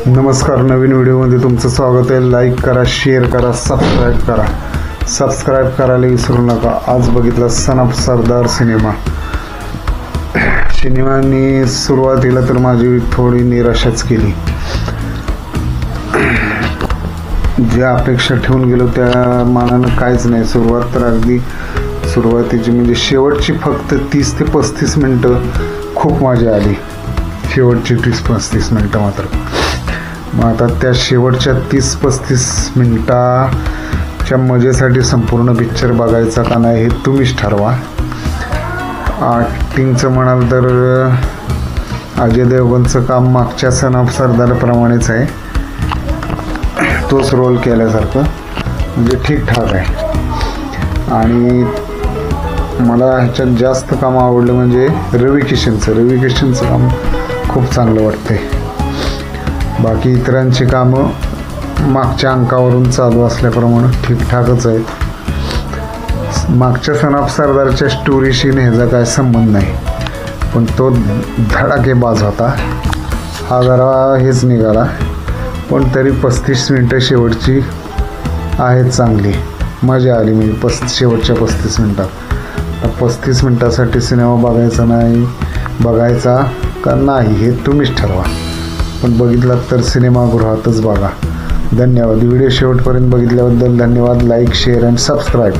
नमस्कार, नवीन व्हिडिओमध्ये तुमचं स्वागत आहे. लाईक करा, शेअर करा, सबस्क्राईब करा. सबस्क्राईब करायला विसरू नका. आज बघितला सन ऑफ सरदार सिनेमानी सुरुवातीला तर माझी थोडी निराशाच केली. ज्या अपेक्षा ठेवून गेलो त्या मानानं काहीच नाही. सुरुवात तर अगदी सुरुवातीची म्हणजे शेवटची फक्त 30 ते 35 मिनटं खूप मजा आली. शेवटची 30-35 मिनटं मात्र. मग आता त्या शेवटच्या 30-35 मिनटाच्या मजेसाठी संपूर्ण पिक्चर बघायचा का नाही हे तुम्हीच ठरवा. ॲक्टिंगचं म्हणाल तर अजय देवगणचं काम मागच्या सन ऑफ सरदारप्रमाणेच आहे. तोच रोल केल्यासारखं म्हणजे ठीकठाक आहे. आणि मला ह्याच्यात जास्त काम आवडलं म्हणजे रवी किशनचं काम खूप चांगलं वाटतंय. बाकी इतरांची कामं मागच्या अंकावरून चालू असल्याप्रमाणे ठीकठाकच आहेत. मागच्या सन ऑफ सरदारच्या स्टोरीशी ह्याचा काय संबंध नाही, पण तो धडाकेबाज होता. हा जरा हेच निघाला, पण तरी 35 मिनटं शेवटची आहेत चांगली. मजा आली म्हणजे शेवटच्या 35 मिनटात. 35 मिनटासाठी सिनेमा बघायचा का नाही हे तुम्हीच ठरवा. पण बघितलात तर सिनेमागृहातच बघा. धन्यवाद. व्हिडिओ शेवटपर्यंत बघितल्याबद्दल धन्यवाद. Like, share and subscribe.